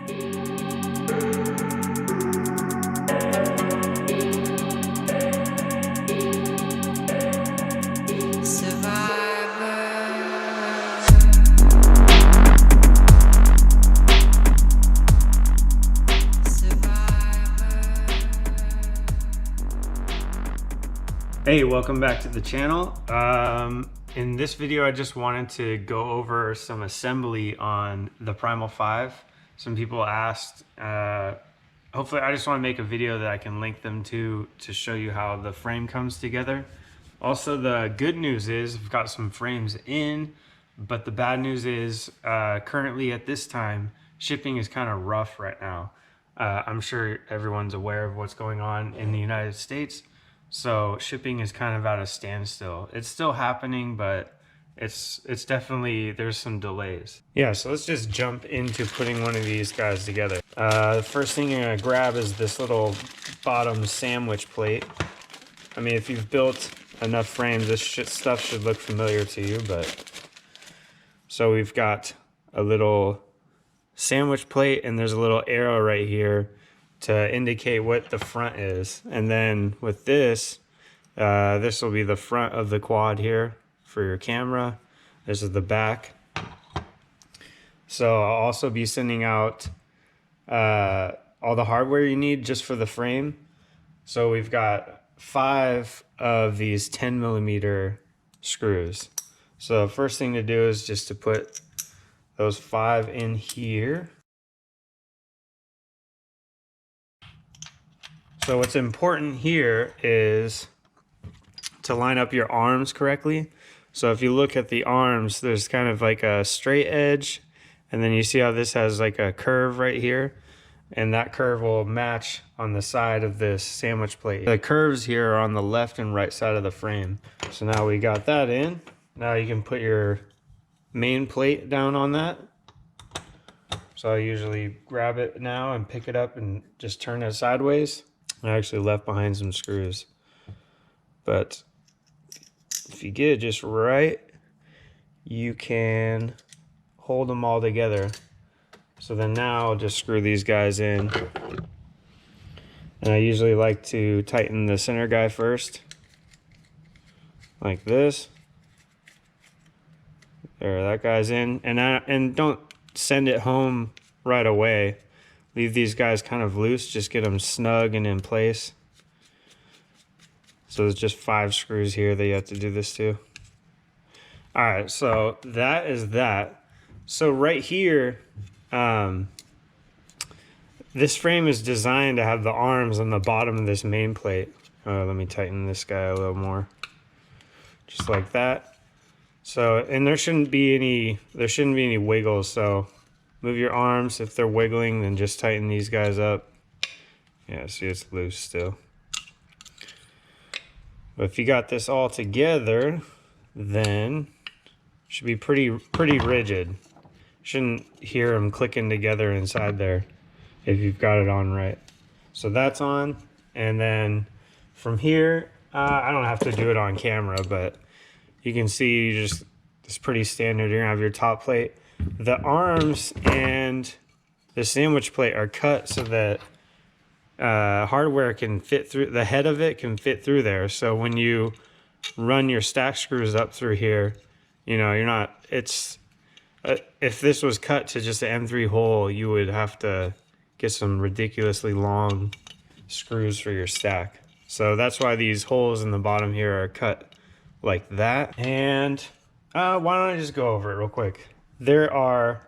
Hey, welcome back to the channel. In this video, I just wanted to go over some assembly on the Primal 5. Some people asked, hopefully I just want to make a video that I can link them to show you how the frame comes together. Also, the good news is I've got some frames in, but the bad news is currently at this time, shipping is kind of rough right now. I'm sure everyone's aware of what's going on in the United States. So shipping is kind of at a standstill. It's still happening, but it's definitely, there's some delays. Yeah, so let's just jump into putting one of these guys together. The first thing you're gonna grab is this little bottom sandwich plate. I mean, if you've built enough frames, this stuff should look familiar to you, but... So we've got a little sandwich plate and there's a little arrow right here to indicate what the front is. And then with this, this will be the front of the quad here for your camera. This is the back. So I'll also be sending out all the hardware you need just for the frame. So we've got 5 of these 10mm screws. So the first thing to do is just to put those 5 in here. So what's important here is to line up your arms correctly. So if you look at the arms, there's kind of like a straight edge, and then you see how this has like a curve right here, and that curve will match on the side of this sandwich plate. The curves here are on the left and right side of the frame. So now we got that in. Now you can put your main plate down on that. So I usually grab it now and pick it up and just turn it sideways. I actually left behind some screws, but if you get it just right, you can hold them all together. So then now I'll just screw these guys in. And I usually like to tighten the center guy first, like this. There, that guy's in. And don't send it home right away. Leave these guys kind of loose, just get them snug and in place. So there's just 5 screws here that you have to do this to. All right, so that is that. So right here, this frame is designed to have the arms on the bottom of this main plate. Let me tighten this guy a little more. Just like that. So, and there shouldn't be any wiggles, so move your arms. If they're wiggling, then just tighten these guys up. Yeah, see, it's loose still. But if you got this all together, then it should be pretty rigid. Shouldn't hear them clicking together inside there if you've got it on right. So that's on, and then from here, I don't have to do it on camera, but you can see it's pretty standard. You're gonna have your top plate. The arms and the sandwich plate are cut so that hardware can fit through, the head of it can fit through there. So when you run your stack screws up through here, you know, you're not, if this was cut to just an M3 hole, you would have to get some ridiculously long screws for your stack. So that's why these holes in the bottom here are cut like that. And why don't I just go over it real quick? There are,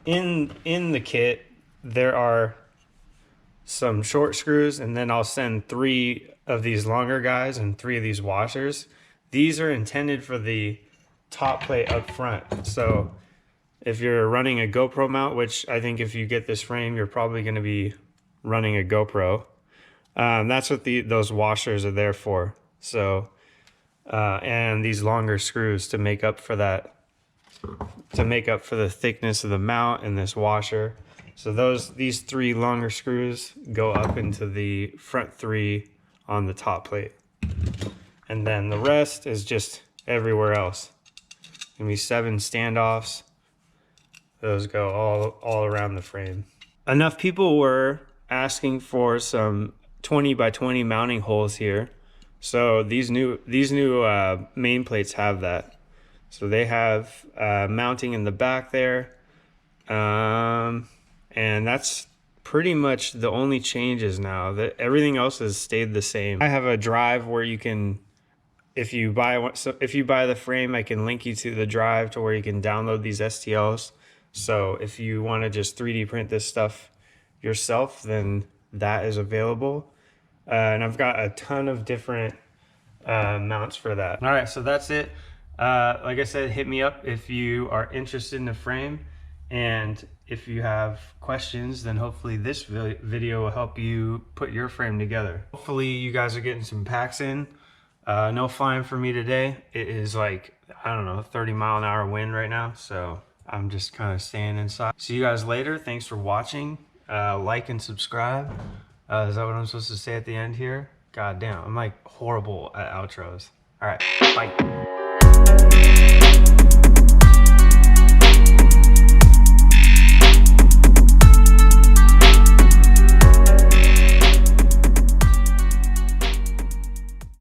in the kit, there are some short screws, and then I'll send 3 of these longer guys and 3 of these washers. These are intended for the top plate up front. So if you're running a GoPro mount, which I think if you get this frame, you're probably going to be running a GoPro. That's what those washers are there for. So, and these longer screws to make up for that, to make up for the thickness of the mount and this washer. So these 3 longer screws go up into the front 3 on the top plate. And then the rest is just everywhere else. Gonna be 7 standoffs. Those go all around the frame. enough people were asking for some 20 by 20 mounting holes here. So these new main plates have that. So they have mounting in the back there. And that's pretty much the only changes now. That everything else has stayed the same. I have a drive where you can, if you buy the frame, I can link you to the drive to where you can download these STLs. So if you want to just 3D print this stuff yourself, then that is available. And I've got a ton of different mounts for that. All right, so that's it. Like I said, hit me up if you are interested in the frame. And if you have questions, then hopefully this video will help you put your frame together. Hopefully you guys are getting some packs in. No flying for me today. It is like, I don't know, 30-mile-an-hour wind right now. So I'm just kind of staying inside. See you guys later. Thanks for watching. Like and subscribe. Is that what I'm supposed to say at the end here? God damn, I'm like horrible at outros. All right, bye.